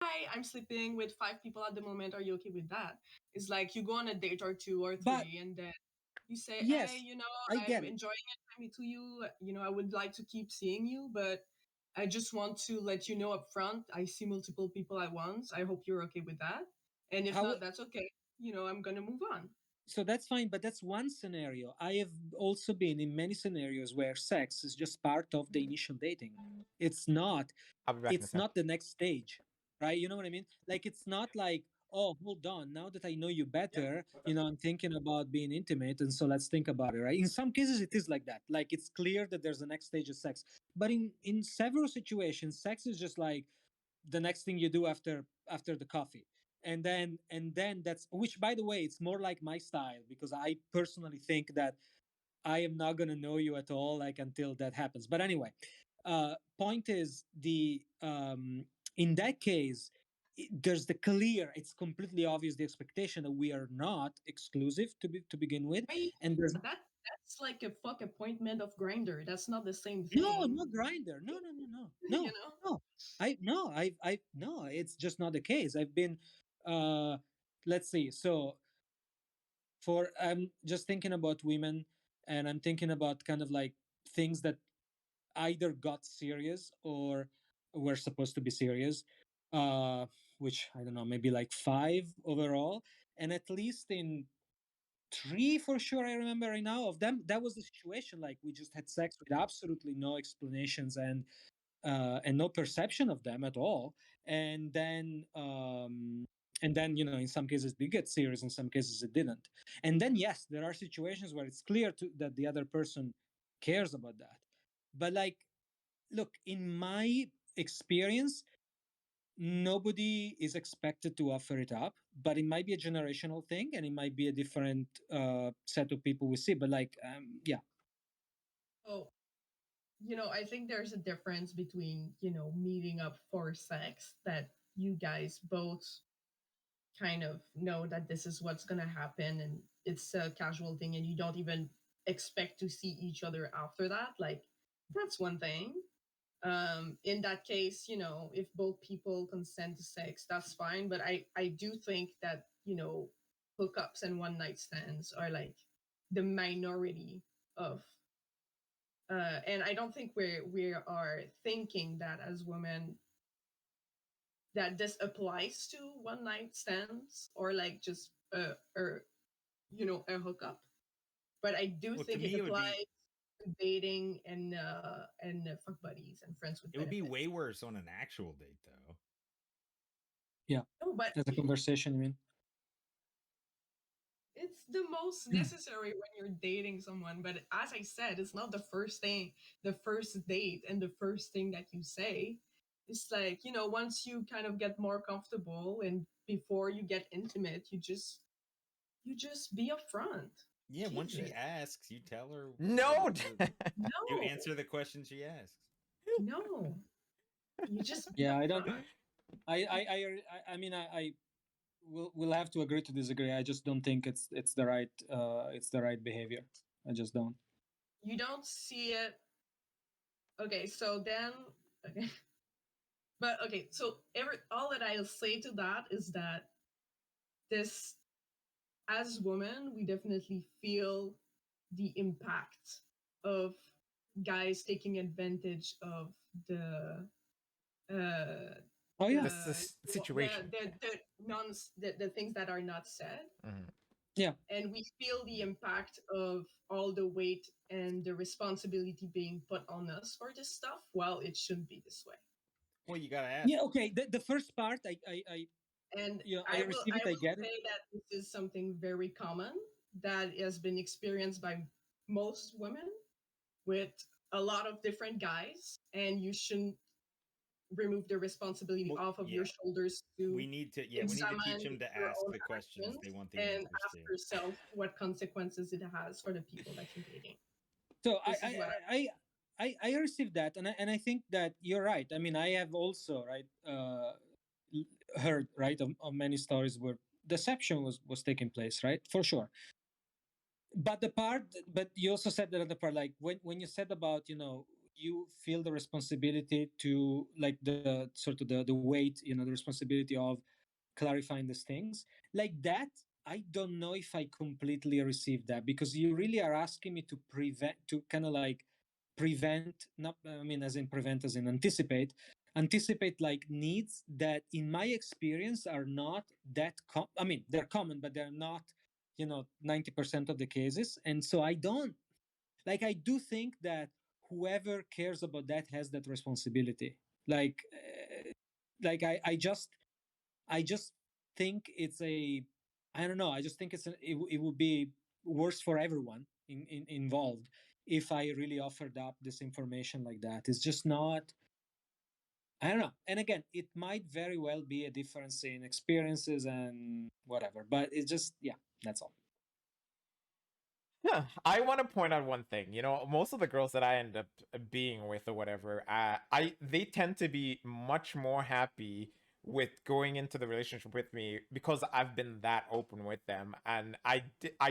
hi, I'm sleeping with 5 people at the moment. Are you okay with that? It's like you go on a date or 2 or 3, But and then you say, hey, yes, I get I'm it. enjoying it to you. I would like to keep seeing you, but I just want to let you know up front, I see multiple people at once. I hope you're okay with that. And if How not, that's okay. I'm going to move on. So that's fine, but that's one scenario. I have also been in many scenarios where sex is just part of the initial dating. It's not. I'll be back in a It's sec. not the next stage, right? You know what I mean? Like, it's not like, oh, hold on, now that I know you better, I'm thinking about being intimate, and so let's think about it, right? In some cases, it is like that. Like, it's clear that there's a next stage of sex, but in several situations, sex is just like the next thing you do after the coffee. And then that's, which, by the way, it's more like my style, because I personally think that I am not going to know you at all, like, until that happens. But anyway, point is, the in that case, there's the clear, it's completely obvious, the expectation that we are not exclusive to begin with. Wait, And there's that's like a fuck appointment of Grinder. That's not the same no, thing. not Grinder. No, no, no, no, You no, know? no. No. It's just not the case. I've been, uh, let's see. So, I'm just thinking about women, and I'm thinking about kind of like things that either got serious or were supposed to be serious. Which, I don't know, maybe like 5 overall, and at least in 3 for sure, I remember right now, of them, that was the situation. Like, we just had sex with absolutely no explanations and no perception of them at all. And then in some cases it did get serious, in some cases it didn't. And then, yes, there are situations where it's clear that the other person cares about that. But, like, look, in my experience, nobody is expected to offer it up, but it might be a generational thing, and it might be a different set of people we see. But, like, yeah. Oh, I think there's a difference between, meeting up for sex that you guys both kind of know that this is what's going to happen and it's a casual thing and you don't even expect to see each other after that. Like, that's one thing. In that case, if both people consent to sex, that's fine. But I do think that, hookups and one night stands are like the minority of and I don't think we are thinking that as women that this applies to one night stands or like just a hookup. But I do think it applies to dating and fuck buddies and friends with It would be benefits. way worse on an actual date, though. Yeah. No, but That's a conversation, I mean. it's the most necessary when you're dating someone. But as I said, it's not the first thing, the first date, and the first thing that you say. It's like, once you kind of get more comfortable and before you get intimate, you just be upfront. Yeah, once she Jesus. asks, you tell her. No! You answer the question she asks. No. You just be Yeah, I don't. upfront. I mean, we'll have to agree to disagree. I just don't think it's the right behavior. I just don't. You don't see it. Okay, so then okay. But okay, so all that I'll say to that is that this, as women, we definitely feel the impact of guys taking advantage of the Oh yeah, the situation. the things that are not said. Mhm. yeah. And we feel the impact of all the weight and the responsibility being put on us for this stuff. Well, it shouldn't be this way. Well, you gotta ask. Yeah, okay. The first part, I And I receive it. I will get it. say that this is something very common that has been experienced by most women with a lot of different guys, and you shouldn't remove the responsibility off of your shoulders to We need to examine teach them to your ask own the questions actions they want the and answers ask to. yourself what consequences it has for the people that you're dating. So This is what I received that, and I think that you're right. I mean, I have also heard of many stories where deception was taking place, right, for sure. But you also said that other part, like when you said about you feel the responsibility to, like, the sort of the weight, the responsibility of clarifying these things like that. I don't know if I completely receive that, because you really are asking me to kind of like prevent, not, I mean, as in prevent, as in anticipate like needs that in my experience are not that I mean, they're common, but they're not 90% of the cases. And so I don't, like, I do think that whoever cares about that has that responsibility. I just think it's a, I don't know, I just think it would be worse for everyone involved if I really offered up this information like that. It's just not, I don't know. And again, it might very well be a difference in experiences and whatever, but it's just, yeah, that's all. Yeah, I want to point out one thing. Most of the girls that I end up being with or whatever, they tend to be much more happy with going into the relationship with me because I've been that open with them, and I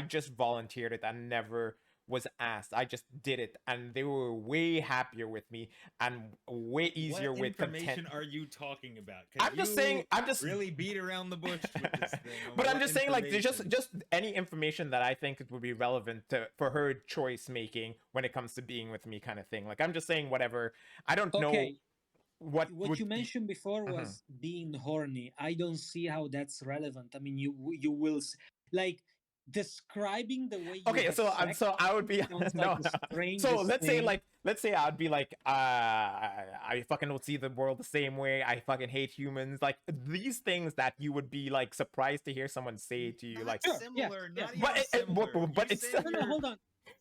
just volunteered it and never was asked. I just did it, and they were way happier with me and way easier What with information content. are you talking about? 'Cause I'm just saying. I'm just really beat around the bush with this thing. But I'm what just saying, like, there's information. just any information that I think it would be relevant for her choice making when it comes to being with me, kind of thing. Like, I'm just saying whatever. I don't know Okay, what what you mentioned before Mhm. was being horny. I don't see how that's relevant. I mean, you will like describing the way you Okay, have so sex so I would be sounds like no. the So strangest let's say thing. I'd be like, I fucking don't see the world the same way. I fucking hate humans. Like, these things that you would be like surprised to hear someone say to you, Not like, Sure, yeah, similar, yeah. not even but similar. but You it's said No, no, you're. hold on.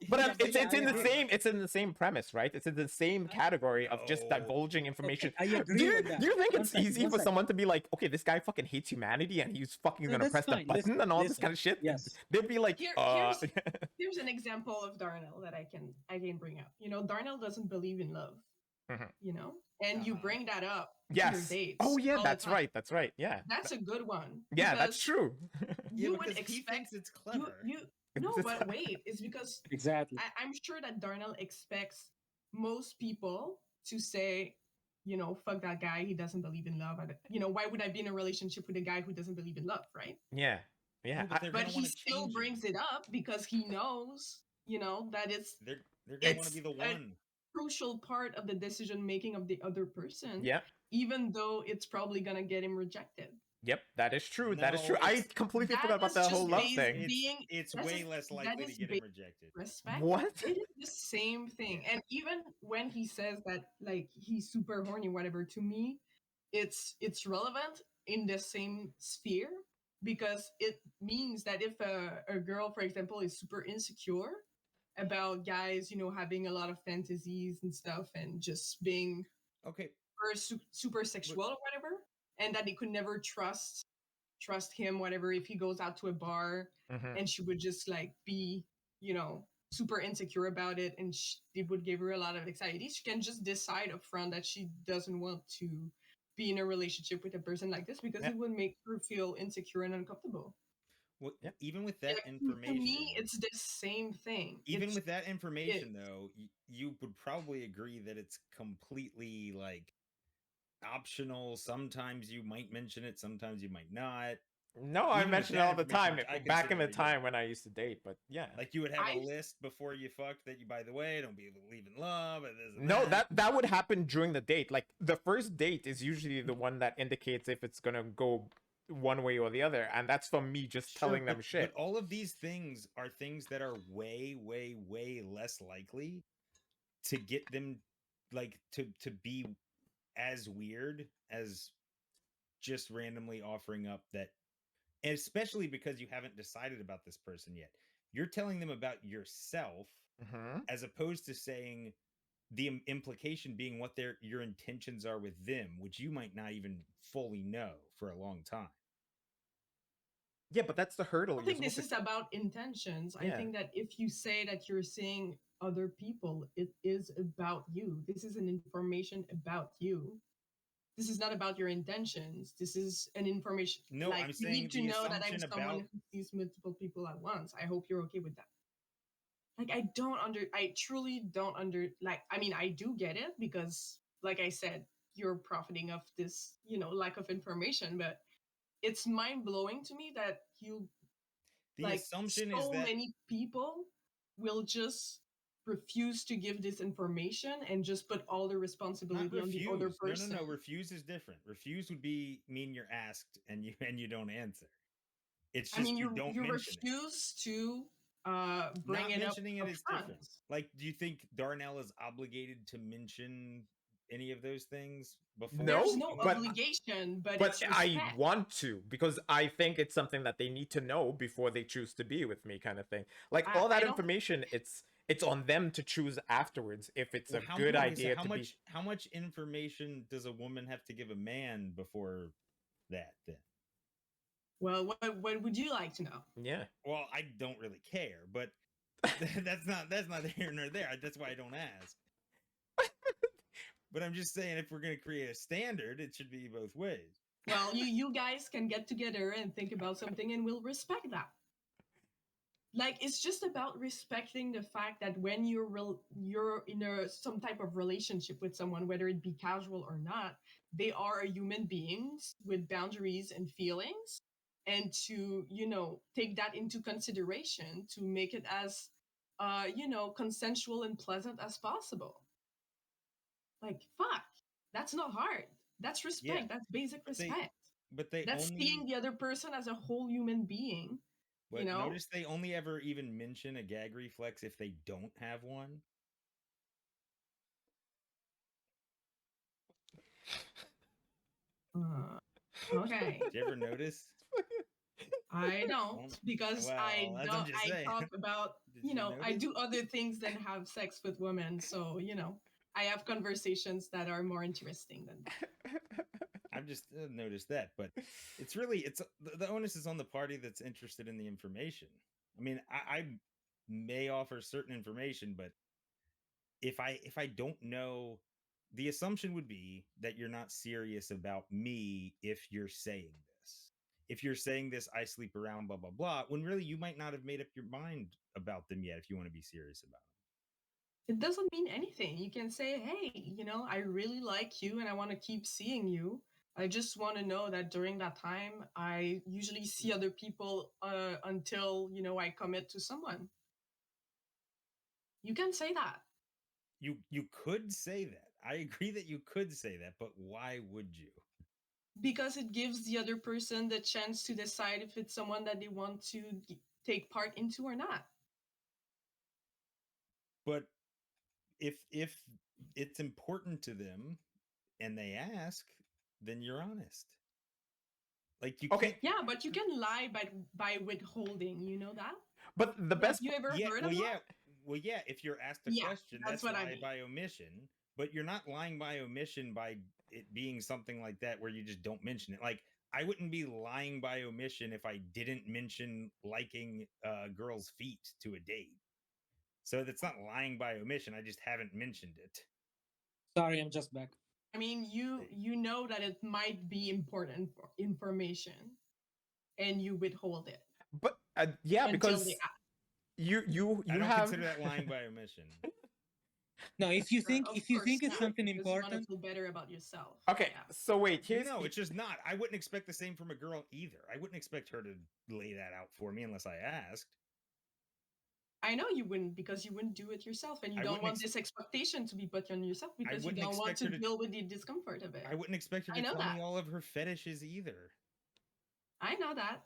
But Yeah, but yeah, it's I in the agree. same premise, right? It's in the same category of just No. divulging information. Okay, I Do agree you on that. do you think One it's second, easy one for second. someone to be like, okay, this guy fucking hates humanity and he's fucking No, gonna that's press the fine. button and all this kind of shit? Yes. They'd be like, Here's an example of Darnell that I can bring up. Darnell doesn't believe in love. Mhm. And you Uh-huh. bring that up to your Yes. dates. Oh yeah, all the that's time. right. That's right. Yeah. That's a good one. Yeah, that's Because true. Yeah, you would because he expect thinks it's you clever. you no, but wait, it's because Exactly. I'm sure that Darnell expects most people to say, fuck that guy, he doesn't believe in love. Why would I be in a relationship with a guy who doesn't believe in love, right? Yeah. Yeah. No, but they're But gonna he want to still change brings him. it up because he knows, that They're gonna want to be it's the a one. crucial part of the decision making of the other person, Yeah. even though it's probably gonna get him rejected. Yep, that is true. That is No, true. I completely That forgot about is that whole just love based thing. being It's that's way just, less that likely to is get him based rejected. respect. What? It is the same thing. Yeah. And even when he says that like he's super horny, whatever, to me, it's relevant in the same sphere because it means that if a girl, for example, is super insecure about guys, having a lot of fantasies and stuff and just being Okay. super sexual or whatever, and that they could never trust him, whatever, if he goes out to a bar Mhm. and she would just like be, super insecure about it and it would give her a lot of anxiety. She can just decide upfront that she doesn't want to be in a relationship with a person like this because Yeah. it would make her feel insecure and uncomfortable. Well, Yeah. even with Yeah, that to me, information, it's the same thing. even It's with that information, it. though, you would probably agree that it's completely like optional. Sometimes you might mention it, sometimes you might not. No, I Even with mention it that all the information, time. which I Back in consider the a given. time when I used to date, but yeah. Like you would have a I list before you fucked that you, by the way, don't believe in love and this and No, that. that would happen during the date. Like, the first date is usually the one that indicates if it's gonna go one way or the other, and that's from me just Sure, telling them but shit. all of these things are things that are way, way, way less likely to get them like to be as weird as just randomly offering up that, and especially because you haven't decided about this person yet. You're telling them about yourself Mm-hmm. as opposed to saying the implication being what your intentions are with them, which you might not even fully know for a long time. Yeah, but that's the hurdle. don't You're think supposed this is to. about intentions. I Yeah. think that if you say that you're seeing other people, it is about you. This is an information about you. This is not about your intentions. This is an information. No, Like, I'm you need saying to the know that I'm assumption someone about who sees multiple people at once. I hope you're okay with that. Like I truly don't like, I mean, I do get it because like I said, you're profiting of this, lack of information, but it's mind-blowing to me that The like assumption is so that many people will just refuse to give this information and just put all the not responsibility on the other refuse. No. person. Refuse is different. Refuse would mean you're asked and you don't answer. It's I mean, just you you don't you mention it. refuse to bring Not it up mentioning it is front. different. Like, do you think Darnell is obligated to mention any of those things before There's No, no speaking with but them? obligation, but but it's I respect. want to because I think it's something that they need to know before they choose to be with me, kind of thing. Like all I that don't. information, it's on them to choose afterwards if it's Well, a good okay, so idea to be. how much information does a woman have to give a man before that then? Well, what would you like to know? Yeah. Well, I don't really care, but that's not here nor there. That's why I don't ask. But I'm just saying, if we're going to create a standard, it should be both ways. Well, you guys can get together and think about something, and we'll respect that. Like, it's just about respecting the fact that when you're in some type of relationship with someone, whether it be casual or not, they are human beings with boundaries and feelings, and to take that into consideration to make it as consensual and pleasant as possible. Like, fuck, that's not hard. That's Yeah, respect. That's basic but they respect. but they That's seeing only the other person as a whole human being. You but know, notice they only ever even mention a gag reflex if they don't have one. Okay. Did you ever notice? I Well, don't because well, as I'm just I saying. talk about, Did you I notice? do other things than have sex with women. So, I have conversations that are more interesting than that. I've just noticed that, but it's the onus is on the party that's interested in the information. I mean, I may offer certain information, but if I don't know, the assumption would be that you're not serious about me if you're saying this. If you're saying this, I sleep around, blah blah blah, when really you might not have made up your mind about them yet if you want to be serious about them. It doesn't mean anything. You can say, hey, I really like you and I want to keep seeing you. I just want to know that during that time, I usually see other people until, I commit to someone. You can say that. You could say that. I agree that you could say that, but why would you? Because it gives the other person the chance to decide if it's someone that they want to take part into or not. But if it's important to them and they ask, then you're honest. Like you Okay, can't. Yeah, but you can lie by withholding. You know that? but the Have best. you ever Yeah, heard well, of that? yeah, well, yeah. If you're asked a Yeah, question, that's that's what I lie mean. by omission. But you're not lying by omission by it being something like that where you just don't mention it. Like I wouldn't be lying by omission if I didn't mention liking girls' feet to a date. So that's not lying by omission. I just haven't mentioned it. Sorry, I'm just back. I mean, you know that it might be important information, and you withhold it But yeah, until they because ask. you I don't have. consider that lying by omission. No, if you think Of if you course think it's not, something because you want to important, feel better about yourself. Okay, Yeah. so wait, here's No, it's just not. I wouldn't expect the same from a girl either. I wouldn't expect her to lay that out for me unless I asked. I know you wouldn't because you wouldn't do it yourself, and you I don't wouldn't. want this expectation to be put on yourself I because you wouldn't don't want expect her to to. deal with the discomfort of I it. wouldn't expect her I to know tell me that. all of her fetishes either. I know that.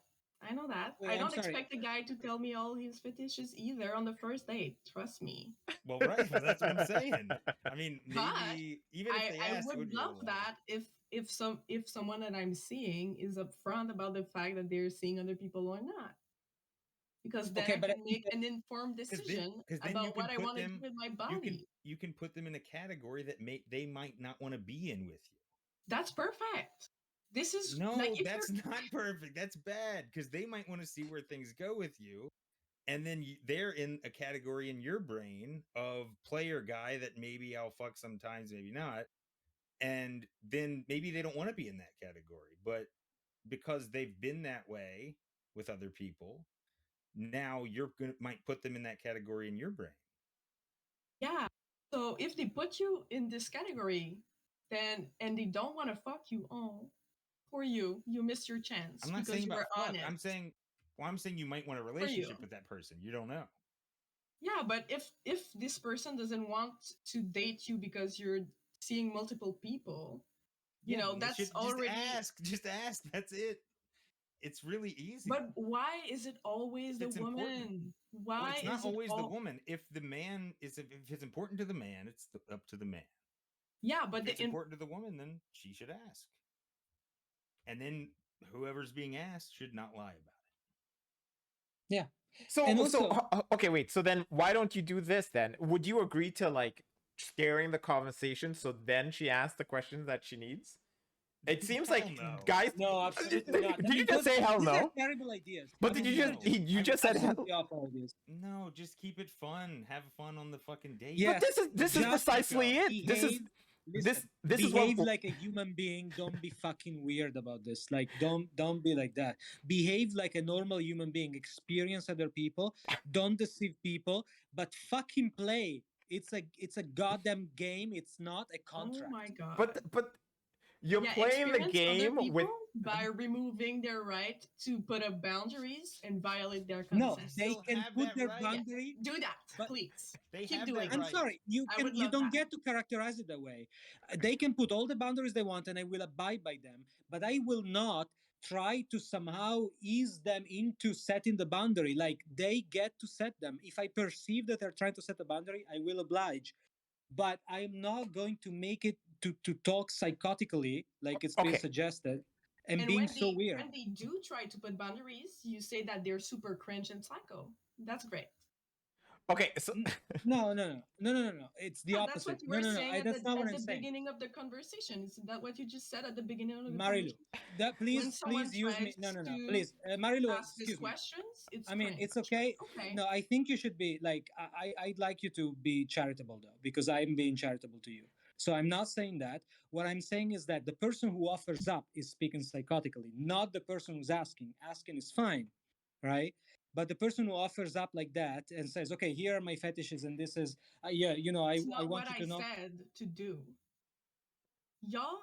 I know that. I wait, I'm don't sorry. expect a guy to tell me all his fetishes either on the first date. Trust me. Well, right. Well, that's what I'm saying. I mean, But maybe even if they I asked, it would would be a love little odd. that if someone that I'm seeing is upfront about the fact that they're seeing other people or not. Because then Okay, I but I can think make that, an informed decision Because then you about can what I put want to do them. with my You can body. you can put them in a category that they might not want to be in with you. That's perfect. This is like No, if you're that's not perfect. That's bad because they might want to see where things go with you. And then they're in a category in your brain of player guy that maybe I'll fuck sometimes, maybe not. And then maybe they don't want to be in that category. But because they've been that way with other people, now you're gonna might put them in that category in your brain. Yeah. So if they put you in this category, then and they don't want to fuck you, oh, poor you. You missed your chance I'm not because saying you about were fuck. honest. I'm saying you might want a For relationship you. with that person. You don't know. Yeah, but if this person doesn't want to date you because you're seeing multiple people, Yeah, they that's should just already. ask. Just ask. That's it. It's really easy. But why is it always If the it's important. woman? Well, Why it's not is it always the all? woman. If the man is, if it's important to the man, it's up to the man. Yeah, If but it's important to the woman, then she should ask. And then whoever's being asked should not lie about it. Yeah. And So also, okay, wait. So then why don't you do this then? Would you agree to like steering the conversation so then she asks the questions that she needs? It seems Hell like no. guys. no, absolutely not. Did you just Because say hell these are no? terrible ideas. But I did mean, you these are just No. just you just said absolutely hell? awful ideas. No, just keep it fun. Have fun on the fucking date. But Yes, this is just precisely it. behave. Listen, This is what. behave like a human being. Don't be fucking weird about this. Like, don't be like that. Behave like a normal human being. Experience other people. Don't deceive people. But fucking play. It's a goddamn game. It's not a oh my contract. god. But you're Yeah, playing the experience other game with. people by removing their right to put up boundaries and violate their No, They consent. they still can have put that their right. Yeah, boundary, do that, but please. They Keep have doing that I'm that. right. sorry, you I can would you love don't that. get to characterize it that way. They can put all the boundaries they want and I will abide by them, but I will not try to somehow ease them into setting the boundary. Like they get to set them. If I perceive that they're trying to set a boundary, I will oblige. But I'm not going to make it to talk psychotically like it's been Okay, suggested and And being so weird. when they do try to put boundaries, you say that they're super cringe and psycho. That's great. okay. So No, no, no, no, no, no, no. It's the Yeah, that's what opposite. you No, were no, no. saying That's not what at I'm the saying. beginning of the conversation. Isn't that what you just said at the beginning of the Marilu, conversation? that When please, someone please use tries me. No, no, no, to please, Marilu, ask these excuse me. questions, it's I mean, cringe. it's okay. Okay. No, I think you should be like, I'd like you to be charitable though, because I'm being charitable to you. So I'm not saying that. What I'm saying is that the person who offers up is speaking psychotically, not the person who's asking. Asking is fine, right? But the person who offers up like that and says, "Okay, here are my fetishes, and this is, yeah, It's I not what want you I to know." said to do. Y'all,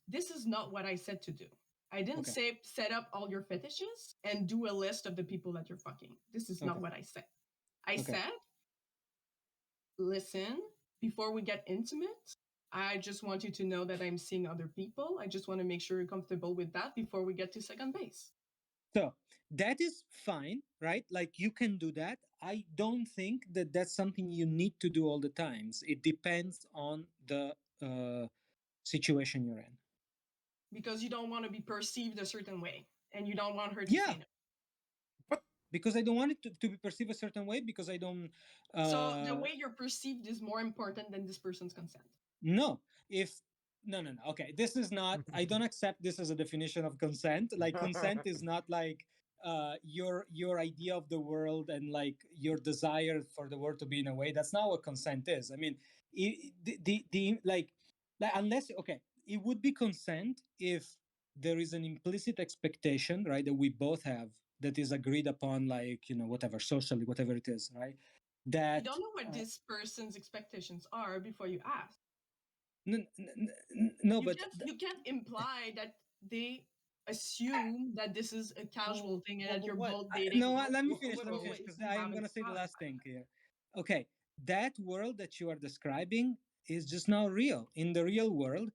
this is not what I said to do. I didn't Okay, say set up all your fetishes and do a list of the people that you're fucking. This is not okay, what I said. I okay. said, listen, before we get intimate, I just want you to know that I'm seeing other people. I just want to make sure you're comfortable with that before we get to second base. So that is fine, right? Like you can do that. I don't think that that's something you need to do all the times. It depends on the situation you're in. Because you don't want to be perceived a certain way and you don't want her to say Yeah, no. but because I don't want it to be perceived a certain way because I don't. So the way you're perceived is more important than this person's consent. No, if no, no, no. Okay, this is not. I don't accept this as a definition of consent. Like consent is not like your idea of the world and like your desire for the world to be in a way. That's not what consent is. I mean, the like unless okay, it would be consent if there is an implicit expectation, right, that we both have that is agreed upon, like whatever socially, whatever it is, right? You That don't know what this person's expectations are before you ask. no, You but can't imply that they assume that this is a casual thing and that you're What? both dating no, let me finish. Let me multiple finish ways because and I'm having gonna say the fun. last thing here. Okay, that world that you are describing is just not real. In the real world,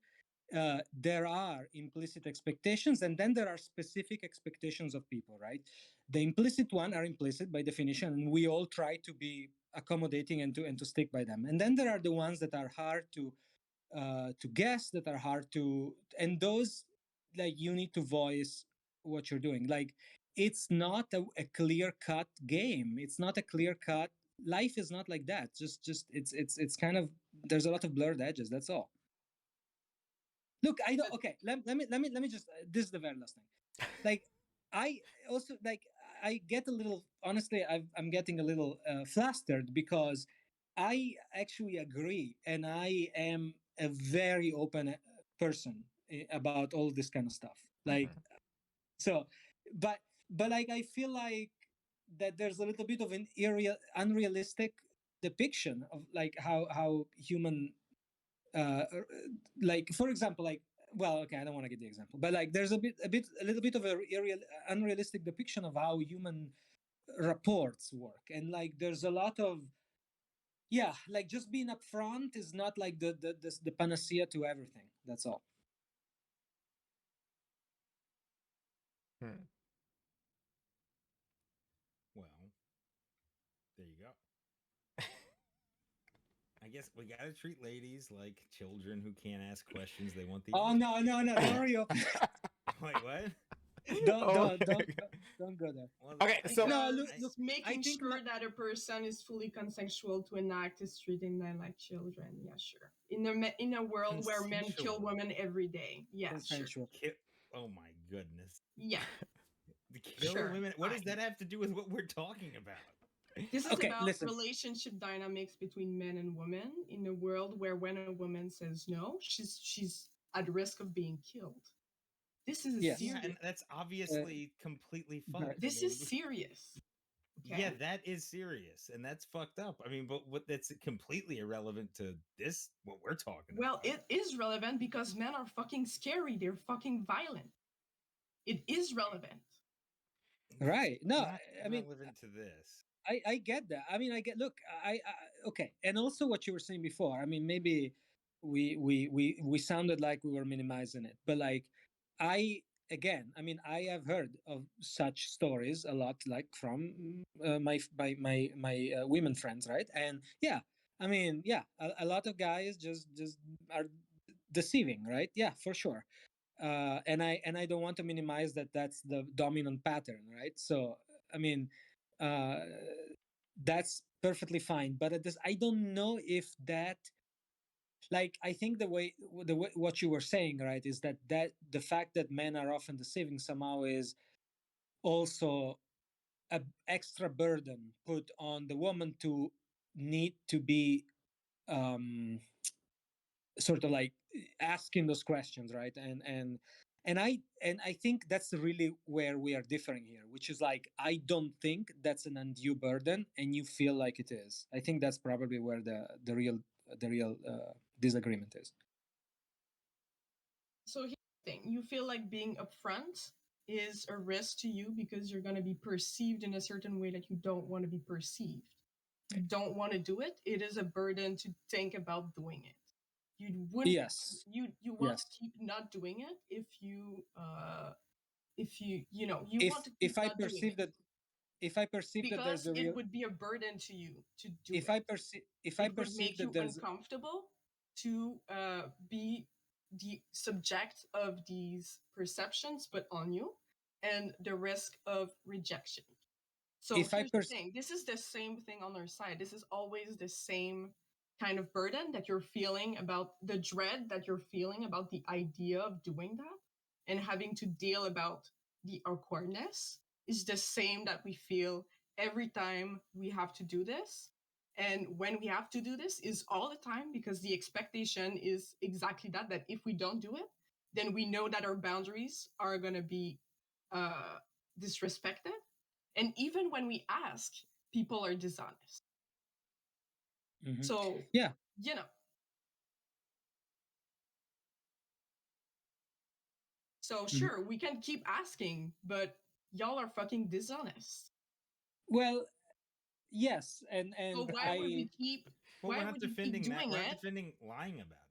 there are implicit expectations, and then there are specific expectations of people. Right? The implicit one are implicit by definition, and we all try to be accommodating and to stick by them. And then there are the ones that are hard to guess, that are hard to, and those, like, you need to voice what you're doing. Like it's not a clear cut game. It's not a clear cut life. Is not like that. Just it's kind of, there's a lot of blurred edges, that's all. Look, I don't. But Okay, let me just. This is the very last thing. Like, I also like. I get a little. Honestly, I'm getting a little flustered because I actually agree, and I am a very open person about all this kind of stuff. Like, Mhm. so, but like I feel like that there's a little bit of an unrealistic depiction of like how human like, for example, like, well, okay, I don't want to get the example, but like there's a little bit of a unrealistic depiction of how human reports work, and like there's a lot of, yeah, like just being upfront is not like the panacea to everything. That's all. Hmm. Well, there you go. I guess we gotta treat ladies like children who can't ask questions. They want the Oh answer. no, don't reopen. Wait, what? don't Oh don't my don't God. don't go there. Well, Okay, so No, Because look, I making think sure that a person is fully consensual to an act is treating them like children. Yeah, sure. In a world where men kill consensual. women every day. Yeah, sure. consensual. Oh my goodness. Yeah, The kill sure. women. What does that Fine. have to do with what we're talking about? This is Okay, about listen. relationship dynamics between men and women in a world where when a woman says no, she's at risk of being killed. This is Yes. Yeah, serious. and that's Uh, obviously completely right. fucked. I This mean, is serious. yeah, Okay. that is serious, and that's fucked up. I mean, but what that's completely irrelevant to this what we're talking Well, about. it is relevant because men are fucking scary. They're fucking violent. It is relevant. Right. No, Not I mean, relevant to this. I get that. I mean, I get. Look, I okay, and also what you were saying before. I mean, maybe we sounded like we were minimizing it, but like, I again, I mean, I have heard of such stories a lot, like from my women friends, right? And yeah, I mean, yeah, a lot of guys just are deceiving, right? Yeah, for sure. And I don't want to minimize that. That's the dominant pattern, right? So I mean, uh, that's perfectly fine. But at this, I don't know if that, like, I think the way what you were saying, right, is that the fact that men are often deceiving somehow is also a extra burden put on the woman to need to be sort of like asking those questions, right? And I think that's really where we are differing here, which is like, I don't think that's an undue burden and you feel like it is. I think that's probably where the real disagreement is. So here's the thing: you feel like being upfront is a risk to you because you're going to be perceived in a certain way that you don't want to be perceived. You don't want to do it. It is a burden to think about doing it. You wouldn't. Yes. You want to Yes. keep not doing it if you want if to keep if i not doing perceive it that if I perceive that there's because a it real would be a burden to you to do if it. i perceive if I It would perceive make that you there's uncomfortable to be the subject of these perceptions put on you and the risk of rejection. So if I here's the perceive thing: this is the same thing on our side. This is always the same kind of burden that you're feeling about the dread that you're feeling about the idea of doing that and having to deal about the awkwardness is the same that we feel every time we have to do this. And when we have to do this is all the time because the expectation is exactly that if we don't do it, then we know that our boundaries are going to be uh, disrespected. And even when we ask, people are dishonest. Mhm. So, Yeah. you know, so Mhm. sure, we can keep asking, but y'all are fucking dishonest. Well, yes, So and why would we I keep Well, why would you keep that. doing We're not it? defending lying about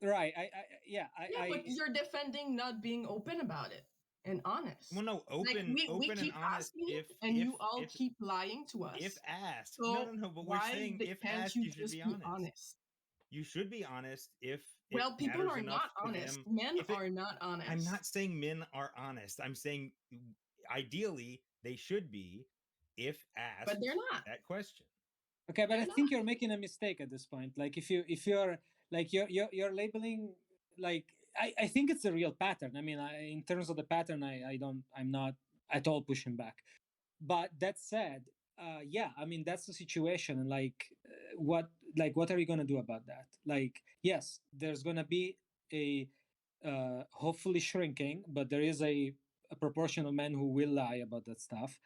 it. right. I yeah, Yeah, but you're defending not being open about it and honest. Well, no, Like we open and keep honest. asking it If and you all keep lying to if us. asked, no, So no. But we're why saying if can't asked, you you should just be be honest. honest? You should be honest if it Well, people matters are enough not to honest. them. Men If it, are not I'm honest. not saying men are honest. I'm saying ideally they should be if But they're asked not. that question. okay, but I They're not. think you're making a mistake at this point. Like if you're like you're labeling, like, I think it's a real pattern. I mean, in terms of the pattern, I'm not at all pushing back. But that said, yeah, I mean, that's the situation. And like, what are you going to do about that? Like, yes, there's going to be a hopefully shrinking, but there is a proportion of men who will lie about that stuff.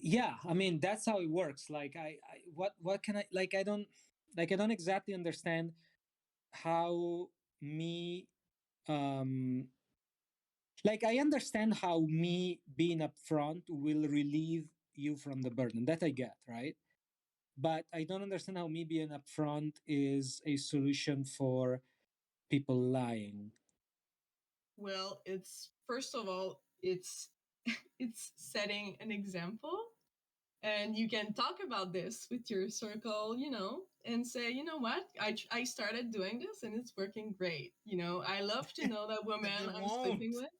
yeah, I mean that's how it works. Like what can I like? I don't exactly understand how me um like I understand how me being upfront will relieve you from the burden. That I get, right? But I don't understand how me being upfront is a solution for people lying. Well, it's first of all, it's setting an example, and you can talk about this with your circle, and say, you know what, I started doing this and it's working great. I love to know that But woman it I'm sleeping won't. with.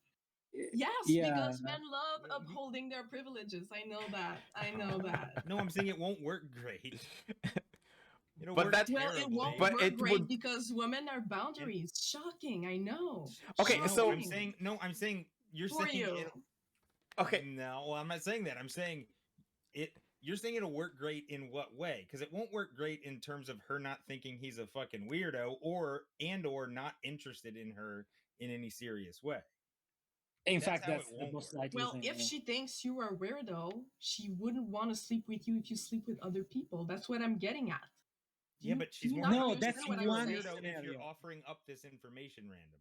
Yes, Yeah. because men love We- upholding their privileges. I know that. I know that. No, I'm saying it won't work great. It'll But work that Well, it won't terribly. but work it great would. because women are It, boundaries. Shocking, I know. Okay, no, I'm so Shocking saying no. I'm saying you're for saying it. you. okay, No, well, I'm not saying that. I'm saying it. You're saying it'll work great in what way? Because it won't work great in terms of her not thinking he's a fucking weirdo, or not interested in her in any serious way. In That's fact, how it that's the won't most work. likely Well, thing. if Yeah. she thinks you are a weirdo, she wouldn't want to sleep with you if you sleep with other people. That's what I'm getting at. Do Yeah, you but do she's you more not No, likely to that's understand think what I'm you're a one saying? weirdo if you're scenario. offering up this information randomly.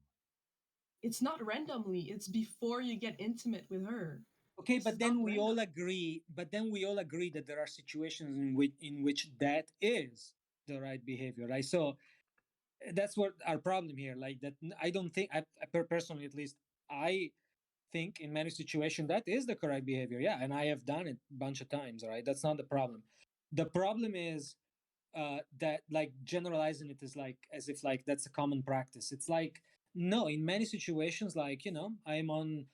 It's not randomly. It's before you get intimate with her. Okay, This but is not then we all random. agree. But then we all agree that there are situations in which that is the right behavior, right? So that's what our problem here. Like that, I don't think personally, at least, I think in many situations that is the correct behavior. Yeah, and I have done it a bunch of times. Right, that's not the problem. The problem is that like generalizing it is like as if like that's a common practice. It's like no, in many situations, like I'm on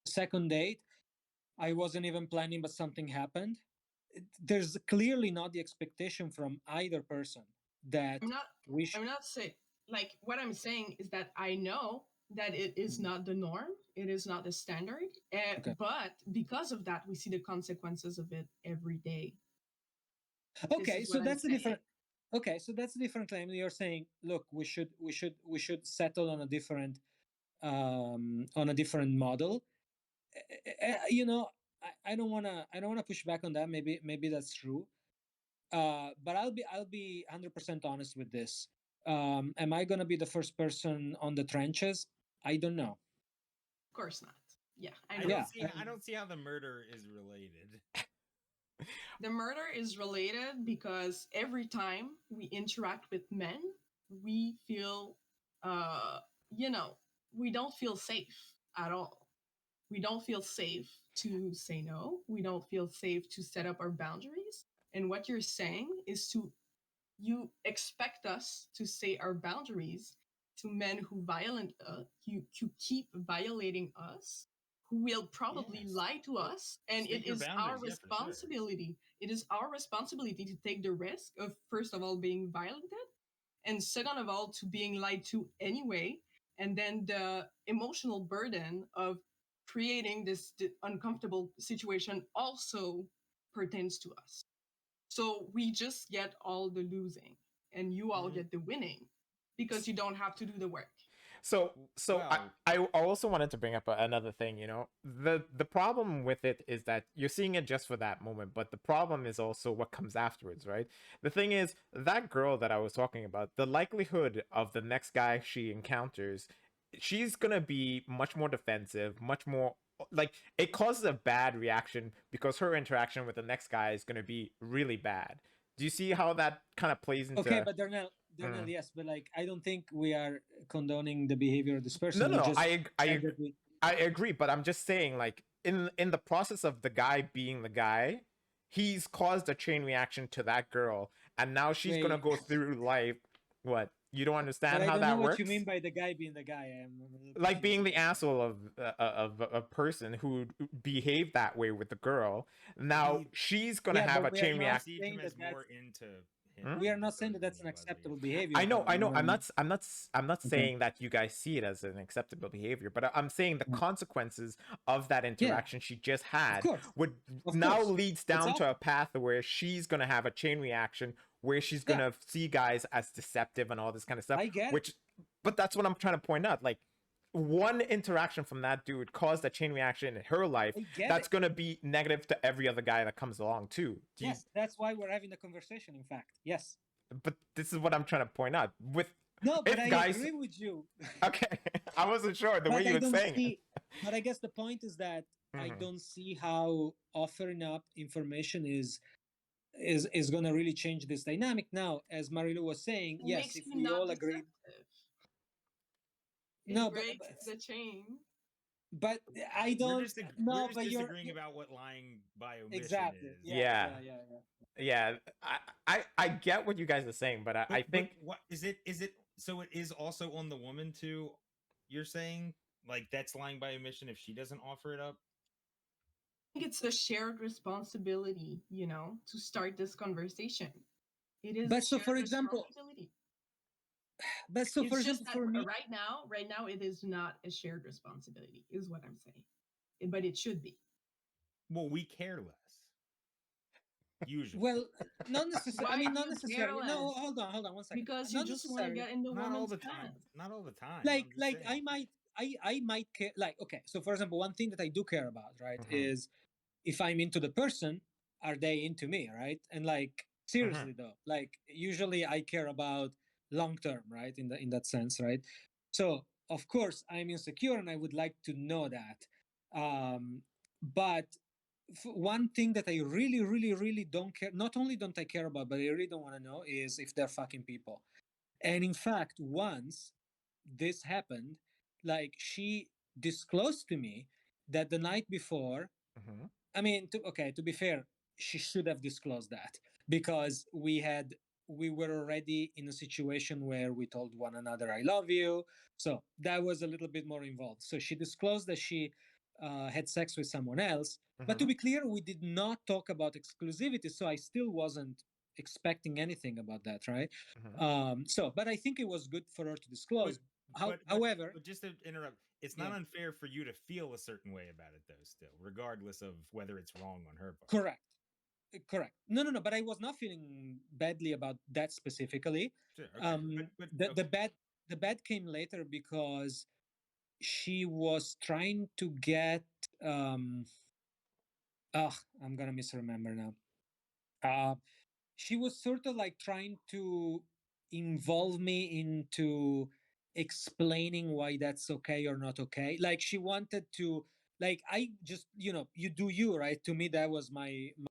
second date. I wasn't even planning, but something happened. There's clearly not the expectation from either person I'm that not we I'm not saying, like, what I'm saying is that I know that it is Mhm. not the norm, it is not the standard, Okay. but because of that we see the consequences of it every day. This Okay, is so what I'm that's a saying. different. Okay, so that's a different claim. You're saying, look, we should settle on a different model. You know, I don't wanna push back on that. Maybe that's true. But I'll be 100% honest with this. Am I gonna be the first person on the trenches? I don't know. Of course not. Yeah, I I know don't Yeah, that. see. I don't see how the murder is related. The murder is related because every time we interact with men, we feel, uh, you know, we don't feel safe at all. We don't feel safe to say no. We don't feel safe to set up our boundaries. And what you're saying is you expect us to say our boundaries to men who you keep violating us, who will probably Yes. lie to Well, us, and state it your is our boundaries. Yeah, for sure. responsibility. It is our responsibility to take the risk of, first of all, being violated, and second of all, to being lied to anyway, and then the emotional burden of creating this uncomfortable situation also pertains to us. So we just get all the losing, and you all Mhm. get the winning because you don't have to do the work. So Well, I also wanted to bring up another thing. The problem with it is that you're seeing it just for that moment, but the problem is also what comes afterwards, right? The thing is, that girl that I was talking about, the likelihood of the next guy she encounters, she's gonna be much more defensive, much more like it causes a bad reaction because her interaction with the next guy is gonna be really bad. Do you see how that kind of plays okay, into? but Darnell, Mm. yes, but like I don't think we are condoning the behavior of this No, person. no, We no. just said that we. I agree, but I'm just saying, like in the process of the guy being the guy, he's caused a chain reaction to that girl, and now she's gonna Wait, go through life. What? You don't but understand I how don't know that what you mean works? by the guy being the guy. I'm a little Like confused. being the asshole of a person who behaved that way with the girl. Now he she's gonna Yeah, have but a we are chain he not reaction. perceived saying him that as more that's into Hmm? we are him not saying that than that's he an was acceptable you. behavior, I though. know, I You know know. what I mean? I'm not Okay. saying that you guys see it as an acceptable behavior, but I'm saying the consequences of that Yeah, interaction she just of had course, would of now course. leads It's down to a awful. path where she's gonna have a chain reaction where she's Yeah, gonna see guys as deceptive and all this kind of stuff. I get it. Which, but that's what I'm trying to point out. Like, one interaction from that dude caused a chain reaction in her life I get that's it. going to be negative to every other guy that comes along too. Yes, that's why we're having the conversation. In fact, yes. But this is what I'm trying to point out. With No, but if I guys, agree with you. okay, I wasn't sure the way But you I were don't saying it. see. But I guess the point is that I Mhm. don't see how offering up information is going to really change this dynamic. Now, as Marilu was saying, It yes, makes if you we not all agreed. deceptive. No, It breaks the chain. but I We're don't. just we're No, just but disagreeing about what lying by omission exactly. is. Yeah, Yeah, yeah, yeah, yeah. yeah. I get what you guys are saying, but I But think what is it? Is it so? It is also on the woman too. You're saying like that's lying by omission if she doesn't offer it up. I think it's a shared responsibility, to start this conversation. It is a But so, for shared example, responsibility. for It's just example, that for me, right now, it is not a shared responsibility, is what I'm saying. But it should be. Well, we care less usually. well, not necessarily. I Why mean, do not you care necessarily. No, less? hold on, 1 second. Because you Not just want to necessarily. get in the Not all woman's the time. pants. Not all the time. Like, I'm just saying. I might care. Like, okay, so for example, one thing that I do care about, right, Mhm. is if I'm into the person, are they into me, right? And like Mhm. seriously though, like usually I care about long term, right? In that sense, right? So of course I'm insecure and I would like to know that. But one thing that I really, really, really don't care, not only don't I care about, but I really don't want to know is if they're fucking people. And in fact, once this happened, like she disclosed to me that the night before, Mhm. I mean, to be fair, she should have disclosed that because we were already in a situation where we told one another "I love you," so that was a little bit more involved. So she disclosed that she had sex with someone else. But to Mhm. be clear, we did not talk about exclusivity, so I still wasn't expecting anything about that, right? Mhm. But I think it was good for her to But disclose. However, but just to interrupt, it's not yeah, unfair for you to feel a certain way about it though, still, regardless of whether it's wrong on her part. correct. Correct. No, no, no. But I was not feeling badly about that specifically. Sure, okay. Um, But the okay. the bad came later because she was trying to get. Um, I'm gonna misremember now. Uh, she was sort of like trying to involve me into explaining why that's okay or not okay. Like she wanted to. Like I just, you do you, right? To me, that was my